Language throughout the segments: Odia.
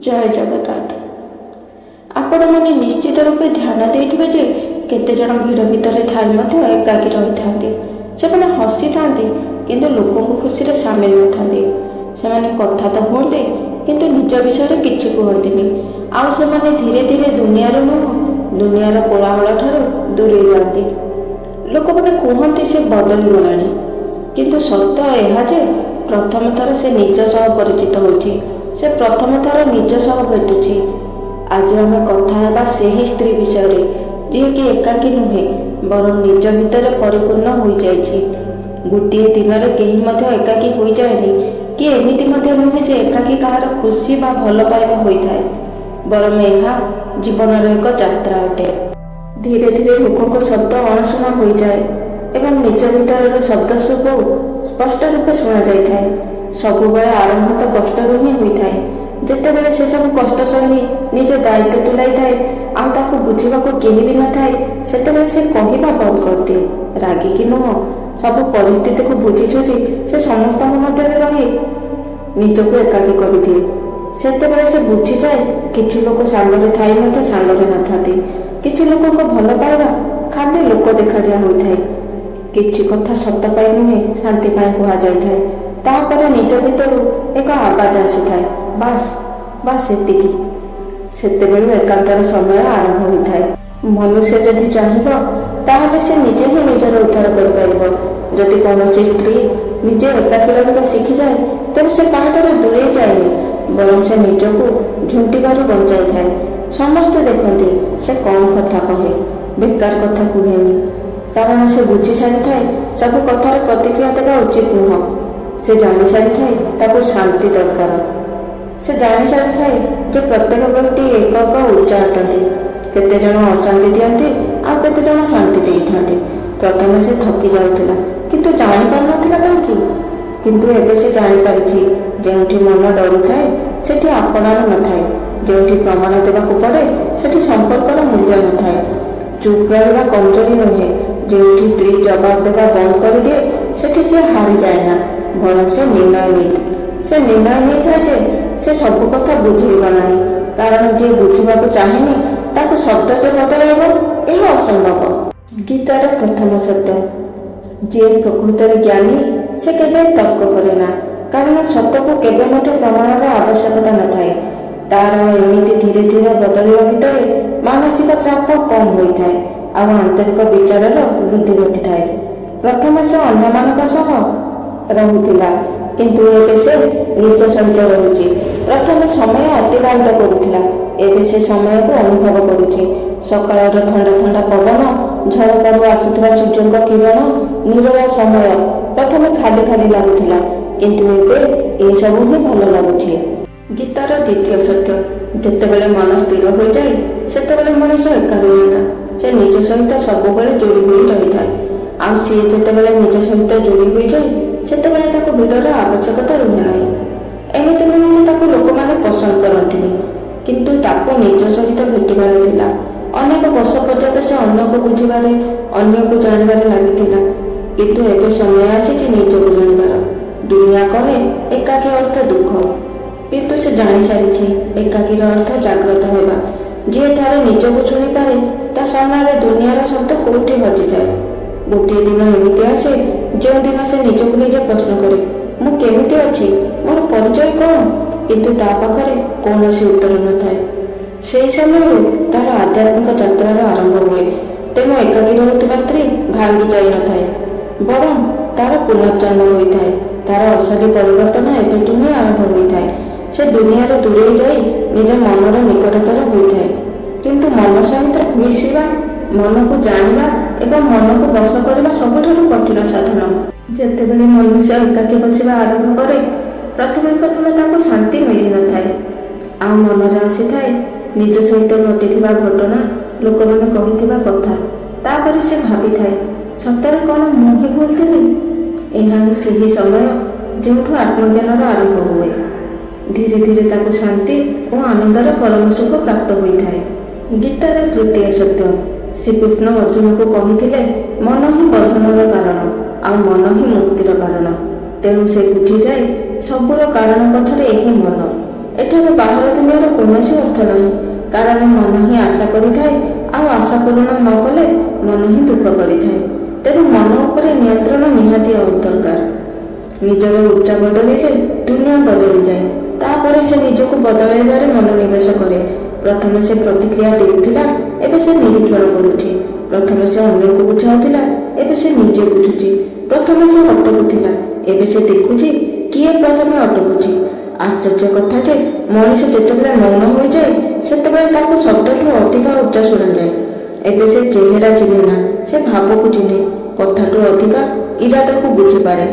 जय जगन्नाथ। आपण मैंने निश्चित रूपे ध्यान देइथिबे जे केते जण भिड़ भितर थाई मध्य एकाकी रही से हसी था किंतु लोकों को खुशी रे सामिल न था। से कथा तो कहते किंतु निज विषय किछि कहते आउ से धीरे धीरे दुनियार नुह दुनियार कोलाहल ठारू दूरे जाती। लोक मैंने कहते से बदली गलानी किंतु सत्य यह जे प्रथम थर से निज सह परिचित होछि। से प्रथम थर निज सह भेटुछि। आज आम कथा हेबा सेही स्त्री विषय जी कि एकाकी नुहे बरं निज भितर परिपूर्ण हो जाइछि। गोटे दिन में कहीं मध्य एकाकी हो जाएनि कि एमिति मध्य नुहे जे एकाकी कहार खुशी बा भल पाइबा होइथाए बरं यह जीवनर एक यात्रा अटे। धीरे धीरे लोकों शब्द अणशुणा हो जाए एवं निज भितर शब्द सब स्पष्ट रूपे शुणा जाए। सबुबले आरंभ तो कष्ट ही होता है। जितेबाला से सब कष्ट सही निज दायित्व तुलाई थाए आउ बुझा केही भी न थाए से से कहवा बंद कर दिए। रागिकी नुह सब परिस्थिति को बुझी सुझी से समस्त मध्य रही निजक एकाकी कर दिए। से बुझी जाए किछि लोक सांगरे थाई सांगरे न था। किछि लोक भल पाइबा खाली लोक देखाड़िया होता है। किछि कथा सत पाई नुहे शांति पाई कह जाए। तापर निज भीतर एक आवाज आसी थाए बास बास एतिकी। सेतेबेलू एकांतर समय आरंभ होता है। मनुष्य जदि चाहिब ताहले से निजे ही निजर उद्धार कर पारिबो। जदि कौनसी स्त्री निजे एकाकी रहिबा शिखी जाए तेबे से काहाठारु दूरे जाएनि बरं से निजको झुंटिबारु बंचाई थाए। समस्ते देखते से कौन कथा कहे बेकार कथा कहेनि कारण से बुझी सारी थाए सब कथार प्रतिक्रिया देवा उचित नुह। से जानी सारी थाए शांति दरकार। से जानी सारी थाए जे प्रत्येक व्यक्ति एक एक ऊर्जा अटंती। केते जण अशांति दियंती आ केते जण शांति देइथांती। प्रथम से थकी जाउथिला किंतु जानि पार नथिला काहेकि किंतु एबे से जानि पारिछि जेउठी मन डरू थाए सेठी आपणार न थाए। जेउठी प्रमाण देबाकू पड़े सेठी संपर्कर मूल्य न थाए। चुप रहिबा कमजोरी नुहे। जेउठी स्त्री जवाब देवा बंद कर दिए सेठी से हारी जाए ना बरं से निर्णय नहीं था जे से सब कथा बुझेगा नहीं कारण जे बुझा चाहेनि ताकू शब्द जे बदलाइब यह असंभव। गीतार प्रथम सत्य जे प्रकृतर ज्ञानी से केबे तर्क करे ना कारण सत्य को केबे मते प्रमाणर आवश्यकता न थाए। तार एमिति धीरे धीरे बदलिवा भितर मानसिक चाप कम होइथाए आ आंतरिक विचारर वृद्धि घटिथाए। प्रथम से अन्यमानक सह रहुथिला किंतु एबे से निज सहित रहुछि। प्रथम समय अतिबाहित करुथिला एबे से समय को अनुभव करुछि। सकाळर ठंडा ठंडा पवन झरकारू आसुथिबा सूर्यक किरण निरला समय प्रथम खाली खाली लागुथिला किंतु एबे ए सब ही भल लागुछि। गीतार द्वितीय सत्य जेतेबेले मन स्थिर हो जाए सेतेबेले मनुष्य एका रुहे ना से निज सहित सबुबले जोड़ी होई रहिथाए। आउ सी जेतेबेले निज सहित जोड़ी होई जाए सेतेबेले ताको भिडर आवश्यकता रुहे नाही। एमिति नुहे जे ताको लोकमाने पसंद करंतिनि किंतु ताको निज सहित भेटिबार थिला। अनेक वर्ष पर्यंत से अन्य को बुझिबारे अन्य को जानिबारे लागिथिला किंतु एबे समय आसीछि निजको जानिबार। दुनिया कहे एकाकी अर्थ दुख किंतु से जानी सारिछि एकाकीर अर्थ जाग्रत हेबा। जे थारे निजको शुणी पारे ता सामने दुनियार शब्द कोठी हजि जाए। गोटे दिन एमिति आसे जो दिन से निजको निजे प्रश्न करे मु केमिति अछि मोर परिचय कौन किंतु ता पाखरे कौनसी उत्तर न थाए। से समय तार आध्यात्मिक यात्रार आरंभ हुए। तेणु एकाकी रहुथिबा स्त्री भांगी जाई न थाए बरं तार पुनर्जन्म होइथाए। तार असली परिवर्तन एबेठु ही आरंभ होइथाए। से दुनियार दूरे जाई निज मनर निकटतर होइथाए किंतु मन सहित मिशिबा मन को जानिबा एवं मन को वश करबा सबठारु कठिन साधन। जेतेबेले मनुष्य एकाकी बसिबा आरंभ करे प्रथमे प्रथमे ताको शांति मिली न थाए। आ मनरे आसी थाए निज सहित घटिथिबा घटना लोक माने कहिथिबा कथा। तापर से भाबी थाए सତରେ कौन मु ही भूलथिली। एहा ही सेही समय जेउठु आत्मज्ञानर आरंभ हुए। धीरे धीरे ताको शांति और आनंदर परम सुख प्राप्त होइथाए। गीतार तृतीय सत्य श्रीकृष्ण अर्जुन को कहिथिले मन ही बंधनर कारण आ मन ही मुक्तिर कारण। तेणु से बुझी जाए सबुर कारण पछरे एही मन। ଏଠାରେ ବାହାର ଦୁନିଆର କୌଣସି ଅର୍ଥ ନାହିଁ, କାରଣ ମନ ହିଁ ଆଶା କରିଥାଏ, ଆଉ ଆଶା ପୂରଣ ନ କଲେ ମନ ହିଁ ଦୁଃଖ କରିଥାଏ। ତେଣୁ ମନ ଉପରେ ନିୟନ୍ତ୍ରଣ ନିହାତି ଦରକାର। ନିଜର ଉର୍ଜା ବଦଳିଲେ ଦୁନିଆ ବଦଳିଯାଏ। ତାପରେ ସେ ନିଜକୁ ବଦଳାଇବାରେ ମନୋନିବେଶ କରେ। ପ୍ରଥମେ ସେ ପ୍ରତିକ୍ରିୟା ଦେଉଥିଲା, ଏବେ ସେ ନିରୀକ୍ଷଣ କରୁଛି। ପ୍ରଥମେ ସେ ଅନ୍ୟକୁ ବୁଝାଉଥିଲା, ଏବେ ସେ ନିଜେ ବୁଝୁଛି। ପ୍ରଥମେ ସେ ଅଟକୁଥିଲା, ଏବେ ସେ ଦେଖୁଛି କିଏ ପ୍ରଥମେ ଅଟକୁଛି। ଆଶ୍ଚର୍ଯ୍ୟ କଥା ଯେ ମଣିଷ ଯେତେବେଳେ ମୌନ ହୋଇଯାଏ ସେତେବେଳେ ତାକୁ ଶବ୍ଦଠୁ ଅଧିକା ଉଚ୍ଚ ଶୁଣାଯାଏ। ଏବେ ସେ ଚେହେରା ଚିହ୍ନେ ନା, ସେ ଭାବକୁ ଚିହ୍ନେ। କଥାଠୁ ଅଧିକା ଇରାଦାକୁ ବୁଝିପାରେ।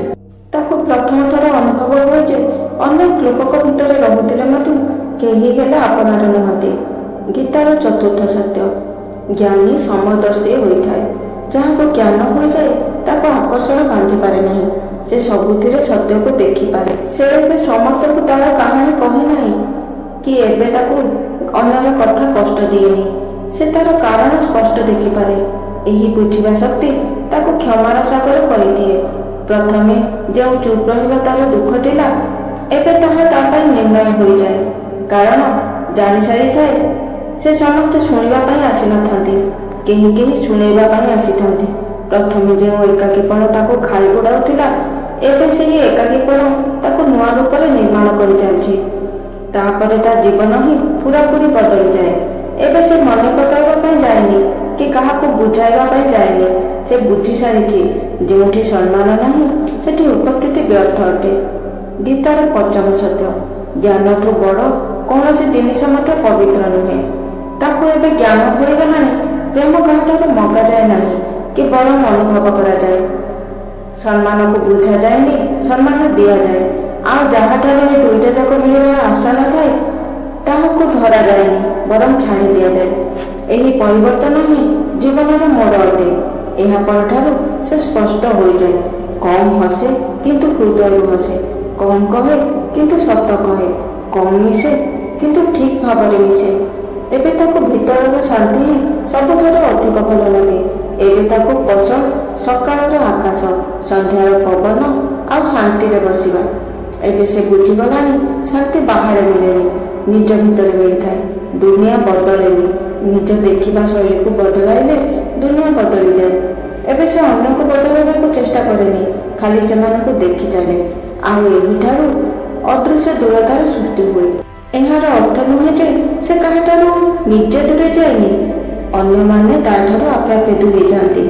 ତାକୁ ପ୍ରଥମ ଥର ଅନୁଭବ ହୁଏ ଯେ ଅନେକ ଲୋକଙ୍କ ଭିତରେ ରହୁଥିଲେ ମଧ୍ୟ କେହି ହେଲେ ଆପଣାର ନୁହନ୍ତି। ଗୀତାର ଚତୁର୍ଥ ସତ୍ୟ, ଜ୍ଞାନୀ ସମଦର୍ଶୀ ହୋଇଥାଏ। ଯାହାକୁ ଜ୍ଞାନ ହୋଇଯାଏ ତାକୁ ଆକର୍ଷଣ ବାନ୍ଧି ପାରେ ନାହିଁ। ସେ ସବୁଥିରେ ସତ୍ୟକୁ ଦେଖିପାରେ। ସେ ଏବେ ସମସ୍ତଙ୍କୁ ତାର କାହାଣୀ କହେ ନାହିଁ କି ଏବେ ତାକୁ ଅନ୍ୟର କଥା କଷ୍ଟ ଦିଏନି। ସେ ତାର କାରଣ ସ୍ପଷ୍ଟ ଦେଖିପାରେ। ଏହି ବୁଝିବା ଶକ୍ତି ତାକୁ କ୍ଷମାର ସାଗର କରିଦିଏ। ପ୍ରଥମେ ଯେଉଁ ଚୁପ୍ ରହିବା ତାର ଦୁଃଖ ଥିଲା, ଏବେ ତାହା ତା ପାଇଁ ନିର୍ଣ୍ଣୟ ହୋଇଯାଏ। କାରଣ ଜାଣିସାରିଥାଏ ସେ ସମସ୍ତେ ଶୁଣିବା ପାଇଁ ଆସିନଥାନ୍ତି, କେହି କେହି ଶୁଣେଇବା ପାଇଁ ଆସିଥାନ୍ତି। ପ୍ରଥମେ ଯେଉଁ ଏକାକୀପଣ ତାକୁ ଖାଇ ବୁଡ଼ାଉଥିଲା, ଏବେ ସେହି ଏକାକୀପଣ ତାକୁ ନୂଆ ରୂପରେ ନିର୍ମାଣ କରି ଚାଲିଛି। ତାପରେ ତା ଜୀବନ ହିଁ ପୁରାପୁରି ବଦଳିଯାଏ। ଏବେ ସେ ମନେ ପକାଇବା ପାଇଁ ଯାଏନି କି କାହାକୁ ବୁଝାଇବା ପାଇଁ ଯାଏନି। ସେ ବୁଝି ସାରିଛି ଯେଉଁଠି ସମ୍ମାନ ନାହିଁ ସେଠି ଉପସ୍ଥିତି ବ୍ୟର୍ଥ ଅଟେ। ଗୀତାର ପଞ୍ଚମ ସତ୍ୟ, ଜ୍ଞାନଠୁ ବଡ଼ କୌଣସି ଜିନିଷ ମଧ୍ୟ ପବିତ୍ର ନୁହେଁ। ତାକୁ ଏବେ ଜ୍ଞାନ ହୋଇଗଲାଣି। ପ୍ରେମ କାହାଠାରୁ ମଗାଯାଏ ନାହିଁ କି ବରଂ ଅନୁଭବ କରାଯାଏ। ସମ୍ମାନକୁ ବୁଝାଯାଏନି, ସମ୍ମାନ ଦିଆଯାଏ। ଆଉ ଯାହାଠାରୁ ଏ ଦୁଇଟା ଯାକ ମିଳିବାର ଆଶା ନଥାଏ ତାହାକୁ ଧରାଯାଏନି, ବରଂ ଛାଡ଼ି ଦିଆଯାଏ। ଏହି ପରିବର୍ତ୍ତନ ହିଁ ଜୀବନର ମୋଡ଼ ଅଟେ। ଏହା ପରଠାରୁ ସେ ସ୍ପଷ୍ଟ ହୋଇଯାଏ। କମ୍ ହସେ କିନ୍ତୁ ହୃଦୟରୁ ହସେ, କମ୍ କହେ କିନ୍ତୁ ସତ କହେ, କମ୍ ମିଶେ କିନ୍ତୁ ଠିକ୍ ଭାବରେ ମିଶେ। ଏବେ ତାକୁ ଭିତରର ଶାନ୍ତି ହିଁ ସବୁଠାରୁ ଅଧିକ ଭଲ ଲାଗେ। ଏବେ ତାକୁ ପସନ୍ଦ ସକାଳର ଆକାଶ, ସନ୍ଧ୍ୟାର ପବନ ଆଉ ଶାନ୍ତିରେ ବସିବା। ଏବେ ସେ ବୁଝିଗଲାଣି ଶାନ୍ତି ବାହାରେ ମିଳେନି, ନିଜ ଭିତରେ ମିଳିଥାଏ। ଦୁନିଆ ବଦଳେନି, ନିଜ ଦେଖିବା ଶୈଳୀକୁ ବଦଳାଇଲେ ଦୁନିଆ ବଦଳିଯାଏ। ଏବେ ସେ ଅନ୍ୟକୁ ବଦଳାଇବାକୁ ଚେଷ୍ଟା କରେନି, ଖାଲି ସେମାନଙ୍କୁ ଦେଖି ଚାଲେ। ଆଉ ଏହିଠାରୁ ଅଦୃଶ୍ୟ ଦୂରତାର ସୃଷ୍ଟି ହୁଏ। ଏହାର ଅର୍ଥ ନୁହେଁ ଯେ ସେ କାହାଠାରୁ ନିଜେ ଦୂରେଇ ଯାଏନି, ଅନ୍ୟମାନେ ତାଠାରୁ ଆପେ ଆପେ ଦୂରେଇ ଯାଆନ୍ତି।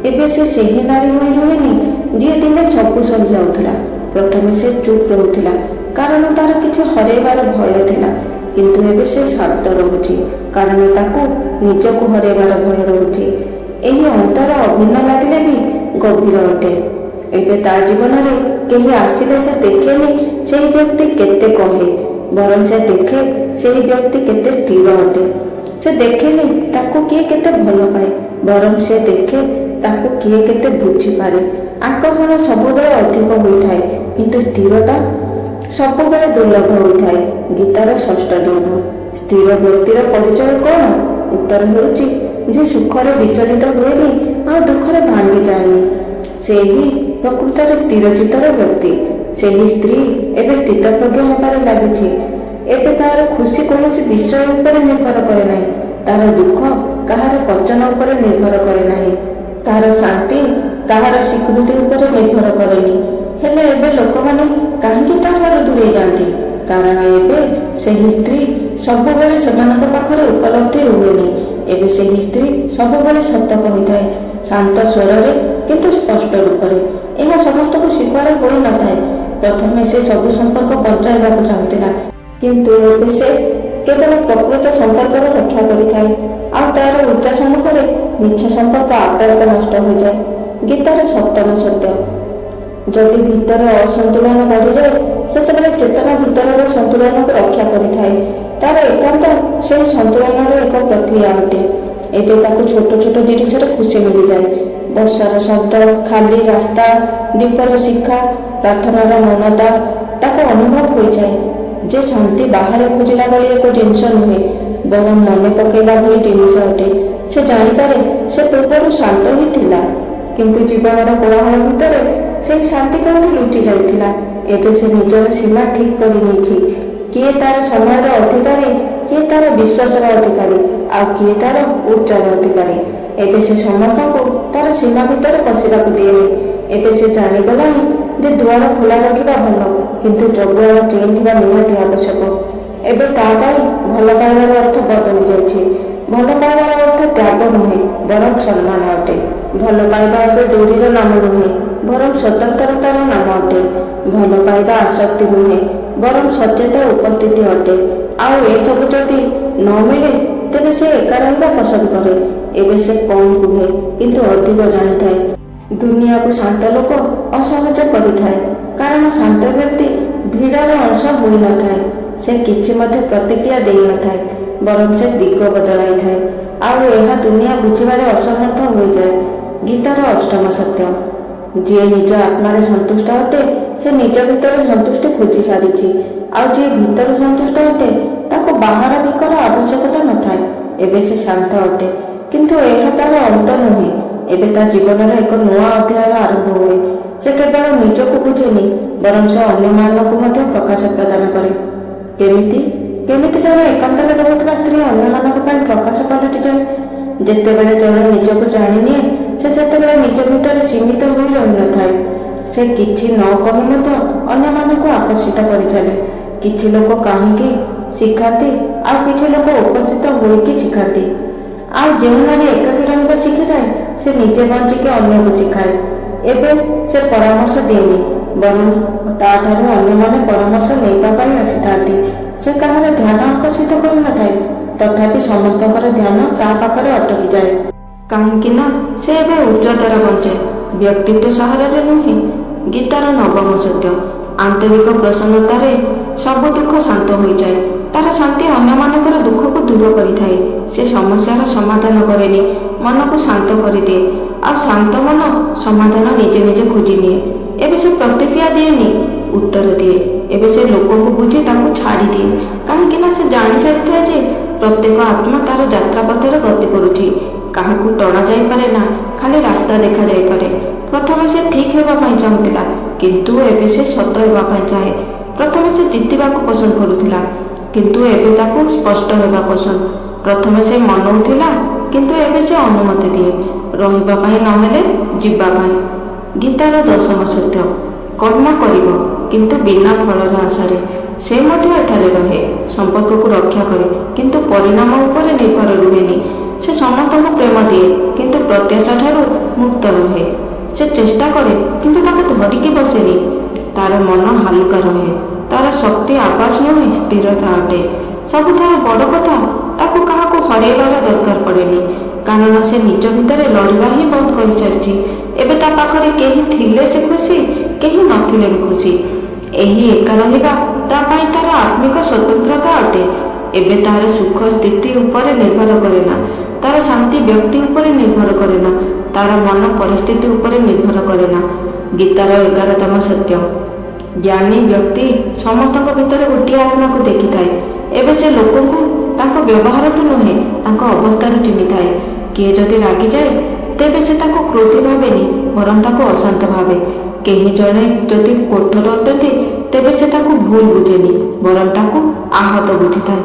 ଏବେ ସେ ସେହି ନାରୀ ହୋଇ ରୁହେନି ଯିଏ ଦିନେ ସବୁ ସରିଯାଉଥିଲା। ପ୍ରଥମେ ସେ ଚୁପ୍ ରହୁଥିଲା କାରଣ ତାର କିଛି ହରାଇବାର ଭୟ ଥିଲା, କିନ୍ତୁ ଏବେ ସେ ଶାନ୍ତ ରହୁଛି କାରଣ ତାକୁ ନିଜକୁ ହରାଇବାର ଭୟ ରହୁଛି। ଏହି ଅନ୍ତର ଅଭିନ୍ନ ଲାଗିଲେ ବି ଗଭୀର ଅଟେ। ଏବେ ତା ଜୀବନରେ କେହି ଆସିଲେ ସେ ଦେଖେନି ସେହି ବ୍ୟକ୍ତି କେତେ କହେ, ବରଂ ସେ ଦେଖେ ସେହି ବ୍ୟକ୍ତି କେତେ ସ୍ଥିର ଅଟେ। ସେ ଦେଖେନି ତାକୁ କିଏ କେତେ ଭଲ ପାଏ, ବରଂ ସେ ଦେଖେ ତାକୁ କିଏ କେତେ ବୁଝିପାରେ। ଆକର୍ଷଣ ସବୁବେଳେ ଅଧିକ ହୋଇଥାଏ କିନ୍ତୁ ସ୍ଥିରତା ସବୁବେଳେ ଦୁର୍ଲଭ ହୋଇଥାଏ। ଗୀତାର ଷଷ୍ଠ ନିୟମ, ସ୍ଥିର ବ୍ୟକ୍ତିର ପରିଚୟ କ'ଣ? ଉତ୍ତର ହେଉଛି ଯେ ସୁଖରେ ବିଚଳିତ ହୁଏନି ଆଉ ଦୁଃଖରେ ଭାଙ୍ଗି ଯାଏନି। ସେହି ପ୍ରକୃତରେ ସ୍ଥିରଚିତ୍ତର ବ୍ୟକ୍ତି। ସେହି ସ୍ତ୍ରୀ ଏବେ ସ୍ଥିତପ୍ରଜ୍ଞ ହେବାରେ ଲାଗିଛି। ଏବେ ତାର ଖୁସି କୌଣସି ବିଷୟ ଉପରେ ନିର୍ଭର କରେ ନାହିଁ, ତାର ଦୁଃଖ କାହାର ବଚନ ଉପରେ ନିର୍ଭର କରେ ନାହିଁ, ତାର ଶାନ୍ତି କାହାର ସ୍ୱୀକୃତି ଉପରେ ନିର୍ଭର କରେନି। ହେଲେ ଏବେ ଲୋକମାନେ କାହିଁକି ତାଠାରୁ ଦୂରେଇ ଯାଆନ୍ତି? କାରଣ ଏବେ ସେହି ସ୍ତ୍ରୀ ସବୁବେଳେ ସେମାନଙ୍କ ପାଖରେ ଉପଲବ୍ଧି ରୁହେନି। ଏବେ ସେହି ସ୍ତ୍ରୀ ସବୁବେଳେ ସତ କହିଥାଏ, ଶାନ୍ତ ସ୍ୱରରେ କିନ୍ତୁ ସ୍ପଷ୍ଟ ରୂପରେ। ଏହା ସମସ୍ତଙ୍କୁ ସ୍ୱୀକାର ହୋଇନଥାଏ। ପ୍ରଥମେ ସେ ସବୁ ସମ୍ପର୍କ ବଞ୍ଚାଇବାକୁ ଚାହୁଁଥିଲା, କିନ୍ତୁ ଏବେ ସେ କେବଳ ପ୍ରକୃତ ସମ୍ପର୍କର ରକ୍ଷା କରିଥାଏ। ଆଉ ତାର ଉଚ୍ଚ ସମ୍ମୁଖରେ ମିଛ ସମ୍ପର୍କ ଆପେ ଆପେ ନଷ୍ଟ ହୋଇଯାଏ। ଗୀତାର ସପ୍ତମ ସତ୍ୟ, ଯଦି ଭିତରେ ଅସନ୍ତୁଳନ ବଢ଼ିଯାଏ ସେତେବେଳେ ଚେତନା ଭିତରର ସନ୍ତୁଳନକୁ ରକ୍ଷା କରିଥାଏ। ତାର ଏକାନ୍ତ ସେହି ସନ୍ତୁଳନର ଏକ ପ୍ରକ୍ରିୟା ଅଟେ। ଏବେ ତାକୁ ଛୋଟ ଛୋଟ ଜିନିଷରେ ଖୁସି ମିଳିଯାଏ। ବର୍ଷାର ଶବ୍ଦ, ଖାଲି ରାସ୍ତା, ଦୀପର ଶିଖା, ପ୍ରାର୍ଥନାର ମନତା ତାକୁ ଅନୁଭବ ହୋଇଯାଏ ଯେ ଶାନ୍ତି ବାହାରେ ଖୋଜିଲା ଭଳି ଏକ ଜିନିଷ ନୁହେଁ, ବରଂ ମନେ ପକାଇଲା ଭଳି ଜିନିଷ ଅଟେ। ସେ ଜାଣିପାରେ ସେ ପୂର୍ବରୁ ଶାନ୍ତ ହିଁ ଥିଲା, କିନ୍ତୁ ଜୀବନର କୋଳାହଳ ଭିତରେ ସେହି ଶାନ୍ତି କେଉଁଠି ଲୁଚି ଯାଇଥିଲା। ଏବେ ସେ ନିଜର ସୀମା ଠିକ୍ କରି ନେଇଛି। କିଏ ତାର ସମୟର ଅଧିକାରୀ, କିଏ ତାର ବିଶ୍ୱାସର ଅଧିକାରୀ, ଆଉ କିଏ ତାର ଉର୍ଜାର ଅଧିକାରୀ। ଏବେ ସେ ସମସ୍ତଙ୍କୁ ତାର ସୀମା ଭିତରେ ପଶିବାକୁ ଦିଏନି। ଏବେ ସେ ଜାଣିଗଲାଣି ଯେ ଦୁଆର ଖୋଲା ରଖିବା ଭଲ, କିନ୍ତୁ ଜଗୁଆଳ ଚେଇଁଥିବା ନିହାତି ଆବଶ୍ୟକ। ଏବେ ତା ପାଇଁ ଭଲ ପାଇବାର ଅର୍ଥ ବଦଳି ଯାଇଛି। ଭଲ ପାଇବାର ଅର୍ଥ ତ୍ୟାଗ ନୁହେଁ, ବରଂ ସମ୍ମାନ ଅଟେ। ଭଲ ପାଇବା ଏବେ ଡୋରିର ନାମ ନୁହେଁ, ବରଂ ସ୍ୱତନ୍ତ୍ରତାର ନାମ ଅଟେ। ଭଲ ପାଇବା ଆସକ୍ତି ନୁହେଁ, ବରଂ ସଚେତ ଉପସ୍ଥିତି ଅଟେ। ଆଉ ଏସବୁ ଯଦି ନ ମିଳେ ତେବେ ସେ ଏକା ରହିବା ପସନ୍ଦ କରେ। ଏବେ ସେ କମ୍ କୁହେ, କିନ୍ତୁ ଅଧିକ ଜାଣିଥାଏ। ଦୁନିଆକୁ ଶାନ୍ତ ଲୋକ ଅସହଜ କରିଥାଏ, କାରଣ ଶାନ୍ତ ବ୍ୟକ୍ତି ଭିଡ଼ର ଅଂଶ ହୋଇନଥାଏ। ସେ କିଛି ମଧ୍ୟ ପ୍ରତିକ୍ରିୟା ଦେଇନଥାଏ, ବରଂ ସେ ଦିଗ ବଦଳାଇଥାଏ। ଆଉ ଏହା ଦୁନିଆ ବୁଝିବାରେ ଅସମର୍ଥ ହୋଇଯାଏ। ଗୀତାର ଅଷ୍ଟମ ସତ୍ୟ। ଯିଏ ନିଜ ଆତ୍ମାରେ ସନ୍ତୁଷ୍ଟ ଅଟେ ସେ ନିଜ ଭିତରେ ସନ୍ତୁଷ୍ଟି ଖୋଜି ସାରିଛି। ଆଉ ଯିଏ ଭିତରୁ ସନ୍ତୁଷ୍ଟ ଅଟେ ତାକୁ ବାହାର ଭିକର ଆବଶ୍ୟକତା ନଥାଏ। ଏବେ ସେ ଶାନ୍ତ ଅଟେ, କିନ୍ତୁ ଏହା ତାର ଅନ୍ତ ନୁହେଁ। ଏବେ ତା ଜୀବନର ଏକ ନୂଆ ଅଧ୍ୟାୟର ଆରମ୍ଭ ହୁଏ। ସେ କେବଳ ନିଜକୁ ବୁଝେନି, ବରଂ ସେ ଅନ୍ୟମାନଙ୍କୁ ମଧ୍ୟ ପ୍ରକାଶ ପ୍ରଦାନ କରେ। କେମିତି ଜଣେ ଏକାନ୍ତରେ ରହୁଥିବା ସ୍ତ୍ରୀ ଅନ୍ୟମାନଙ୍କ ପାଇଁ ପ୍ରକାଶ ପାଲଟିଯାଏ। ଯେତେବେଳେ ଜଣେ ନିଜକୁ ଜାଣିନିଏ ସେ ସେତେବେଳେ ନିଜ ଭିତରେ ସୀମିତ ହୋଇ ରହିନଥାଏ। ସେ କିଛି ନ କହି ମଧ୍ୟ ଅନ୍ୟମାନଙ୍କୁ ଆକର୍ଷିତ କରିଚାଲେ। କିଛି ଲୋକ କାହିଁକି ଶିଖାନ୍ତି, ଆଉ କିଛି ଲୋକ ଉପସ୍ଥିତ ହୋଇକି ଶିଖାନ୍ତି। ଆଉ ଯେଉଁ ନାରୀ ଏକାକୀ ରହିବା ଶିଖିଥାଏ ସେ ନିଜେ ବଞ୍ଚିକି ଅନ୍ୟକୁ ଶିଖାଏ। ଏବେ ସେ ପରାମର୍ଶ ଦିଏନି, ବରଂ ତାଠାରୁ ଅନ୍ୟମାନେ ପରାମର୍ଶ ନେବା ପାଇଁ ଆସିଥାନ୍ତି। ସେ କାହାର ଧ୍ୟାନ ଆକର୍ଷିତ କରିନଥାଏ, ତଥାପି ସମସ୍ତଙ୍କର ଧ୍ୟାନ ତା ପାଖରେ ଅଟକିଯାଏ। କାହିଁକି ନା ସେ ଏବେ ଉଚ୍ଚତାର ବଞ୍ଚେ, ବ୍ୟକ୍ତିତ୍ୱ ସାହାରାରେ ନୁହେଁ। ଗୀତାର ନବମ ସତ୍ୟ। ଆନ୍ତରିକ ପ୍ରସନ୍ନତାରେ ସବୁ ଦୁଃଖ ଶାନ୍ତ ହୋଇଯାଏ। ତାର ଶାନ୍ତି ଅନ୍ୟମାନଙ୍କର ଦୁଃଖକୁ ଦୂର କରିଥାଏ। ସେ ସମସ୍ୟାର ସମାଧାନ କରେନି, ମନକୁ ଶାନ୍ତ କରିଦିଏ। ଆଉ ଶାନ୍ତ ମନ ସମାଧାନ ନିଜେ ନିଜେ ଖୋଜି ନିଏ। ଏବେ ସେ ପ୍ରତିକ୍ରିୟା ଦିଏନି, ଉତ୍ତର ଦିଏ। ଏବେ ସେ ଲୋକଙ୍କୁ ବୁଝି ତାଙ୍କୁ ଛାଡ଼ିଦିଏ, କାହିଁକି ନା ସେ ଜାଣିସାରିଥାଏ ଯେ ପ୍ରତ୍ୟେକ ଆତ୍ମା ତାର ଯାତ୍ରା ପଥରେ ଗତି କରୁଛି। କାହାକୁ ଟଣା ଯାଇପାରେ ନା, ଖାଲି ରାସ୍ତା ଦେଖାଯାଇପାରେ। ପ୍ରଥମେ ସେ ଠିକ୍ ହେବା ପାଇଁ ଚାହୁଁଥିଲା, କିନ୍ତୁ ଏବେ ସେ ସତ ହେବା ପାଇଁ ଚାହେଁ। ପ୍ରଥମେ ସେ ଜିତିବାକୁ ପସନ୍ଦ କରୁଥିଲା, କିନ୍ତୁ ଏବେ ତାକୁ ସ୍ପଷ୍ଟ ହେବା ପସନ୍ଦ। ପ୍ରଥମେ ସେ ମନଉଥିଲା, କିନ୍ତୁ ଏବେ ସେ ଅନୁମତି ଦିଏ, ରହିବା ପାଇଁ ନହେଲେ ଯିବା ପାଇଁ। ଗୀତାର ଦଶମ ସତ୍ୟ। କର୍ମ କରିବ, କିନ୍ତୁ ବିନା ଫଳର ଆଶାରେ। ସେ ମଧ୍ୟ ଏଠାରେ ରହେ, ସମ୍ପର୍କକୁ ରକ୍ଷା କରେ, କିନ୍ତୁ ପରିଣାମ ଉପରେ ନିର୍ଭର ରୁହେନି। ସେ ସମସ୍ତଙ୍କୁ ପ୍ରେମ ଦିଏ, କିନ୍ତୁ ପ୍ରତ୍ୟାଶା ଠାରୁ ମୁକ୍ତ ରହେ। ସେ ଚେଷ୍ଟା କରେ, କିନ୍ତୁ ତାକୁ ଧରିକି ବସେନି। ତାର ମନ ହାଲୁକା ରହେ। ତାର ଶକ୍ତି ଆବାଜ ନୁହେଁ, ସ୍ଥିରତା ଅଟେ। ସବୁଠାରୁ ବଡ଼ କଥା, ତାକୁ କାହାକୁ ହରାଇବାର ଦରକାର ପଡ଼େନି, କାରଣ ସେ ନିଜ ଭିତରେ ଲଢ଼ିବା ହିଁ ବନ୍ଦ କରିସାରିଛି। ଏବେ ତା ପାଖରେ କେହି ଥିଲେ ସେ ଖୁସି, କେହି ନଥିଲେ ବି ଖୁସି। ଏହି ଏକା ରହିବା ତା ପାଇଁ ତାର ଆତ୍ମିକ ସ୍ୱତନ୍ତ୍ରତା ଅଟେ। ଏବେ ତାର ସୁଖ ସ୍ଥିତି ଉପରେ ନିର୍ଭର କରେ ନା, ତାର ଶାନ୍ତି ବ୍ୟକ୍ତି ଉପରେ ନିର୍ଭର କରେ ନା, ତାର ମନ ପରିସ୍ଥିତି ଉପରେ ନିର୍ଭର କରେ ନା। ଗୀତାର 11ତମ ସତ୍ୟ। ଜ୍ଞାନୀ ବ୍ୟକ୍ତି ସମସ୍ତଙ୍କ ଭିତରେ ଗୋଟିଏ ଆତ୍ମାକୁ ଦେଖିଥାଏ। ଏବେ ସେ ଲୋକଙ୍କୁ ତାଙ୍କ ବ୍ୟବହାରଠୁ ନୁହେଁ, ତାଙ୍କ ଅବସ୍ଥାରୁ ଚିହ୍ନିଥାଏ। କିଏ ଯଦି ରାଗିଯାଏ ତେବେ ସେ ତାକୁ କ୍ରୋଧୀ ଭାବେନି, ବରଂ ତାକୁ ଅଶାନ୍ତ ଭାବେ। କେହି ଜଣେ ଯଦି କଠୋର ଅଟନ୍ତି ତେବେ ସେ ତାକୁ ଭୁଲ ବୁଝେନି, ବରଂ ତାକୁ ଆହତ ବୁଝିଥାଏ।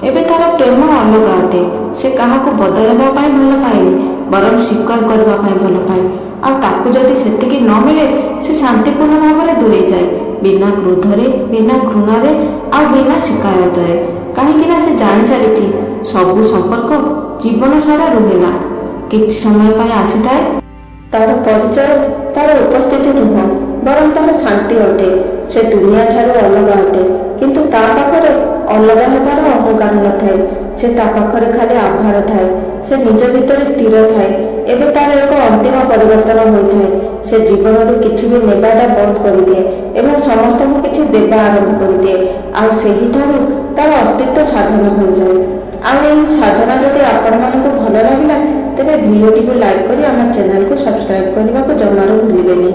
ଏବେ ତାର ପ୍ରେମ ଅଲଗା ଅଟେ। ସେ କାହାକୁ ବଦଳାଇବା ପାଇଁ ଭଲ ପାଏନି, ବରଂ ସ୍ୱୀକାର କରିବା ପାଇଁ ଭଲ ପାଏ। ଆଉ ତାକୁ ଯଦି ସେତିକି ନ ମିଳେ ସେ ଶାନ୍ତିପୂର୍ଣ୍ଣ ଭାବରେ ଦୂରେଇ ଯାଏ, ବିନା କ୍ରୋଧରେ, ବିନା ଘୃଣାରେ, ଆଉ ବିନା ଶିକାୟତରେ। କାହିଁକି ନା ସେ ଜାଣିସାରିଛି ସବୁ ସମ୍ପର୍କ ଜୀବନ ସାରା ରୁହେ ନା, କିଛି ସମୟ ପାଇଁ ଆସିଥାଏ। ତାର ପରିଚୟ ତାର ଉପସ୍ଥିତି ନୁହଁ, ବରଂ ତାର ଶାନ୍ତି ଅଟେ। ସେ ଦୁନିଆ ଠାରୁ ଅଲଗା ଅଟେ, କିନ୍ତୁ ତା ପାଖରେ ଅଲଗା ହେବାର ଅହଙ୍କାର ନଥାଏ। ସେ ତା ପାଖରେ ଖାଲି ଆଭାର ଥାଏ। ସେ ନିଜ ଭିତରେ ସ୍ଥିର ଥାଏ। ଏବେ ତାର ଏକ ଅନ୍ତିମ ପରିବର୍ତ୍ତନ ହୋଇଥାଏ। ସେ ଜୀବନରୁ କିଛି ବି ନେବାଟା ବନ୍ଦ କରିଦିଏ ଏବଂ ସମସ୍ତଙ୍କୁ କିଛି ଦେବା ଆରମ୍ଭ କରିଦିଏ। ଆଉ ସେହିଠାରୁ ତାର ଅସ୍ତିତ୍ୱ ସାଧନ ହୋଇଯାଏ। ଆଉ ଏହି ସାଧନା ଯଦି ଆପଣମାନଙ୍କୁ ଭଲ ଲାଗିଲା ତେବେ ଭିଡ଼ିଓଟିକୁ ଲାଇକ୍ କରି ଆମ ଚ୍ୟାନେଲକୁ ସବସ୍କ୍ରାଇବ୍ କରିବାକୁ ଜମାରୁ ଭୁଲିବେନି।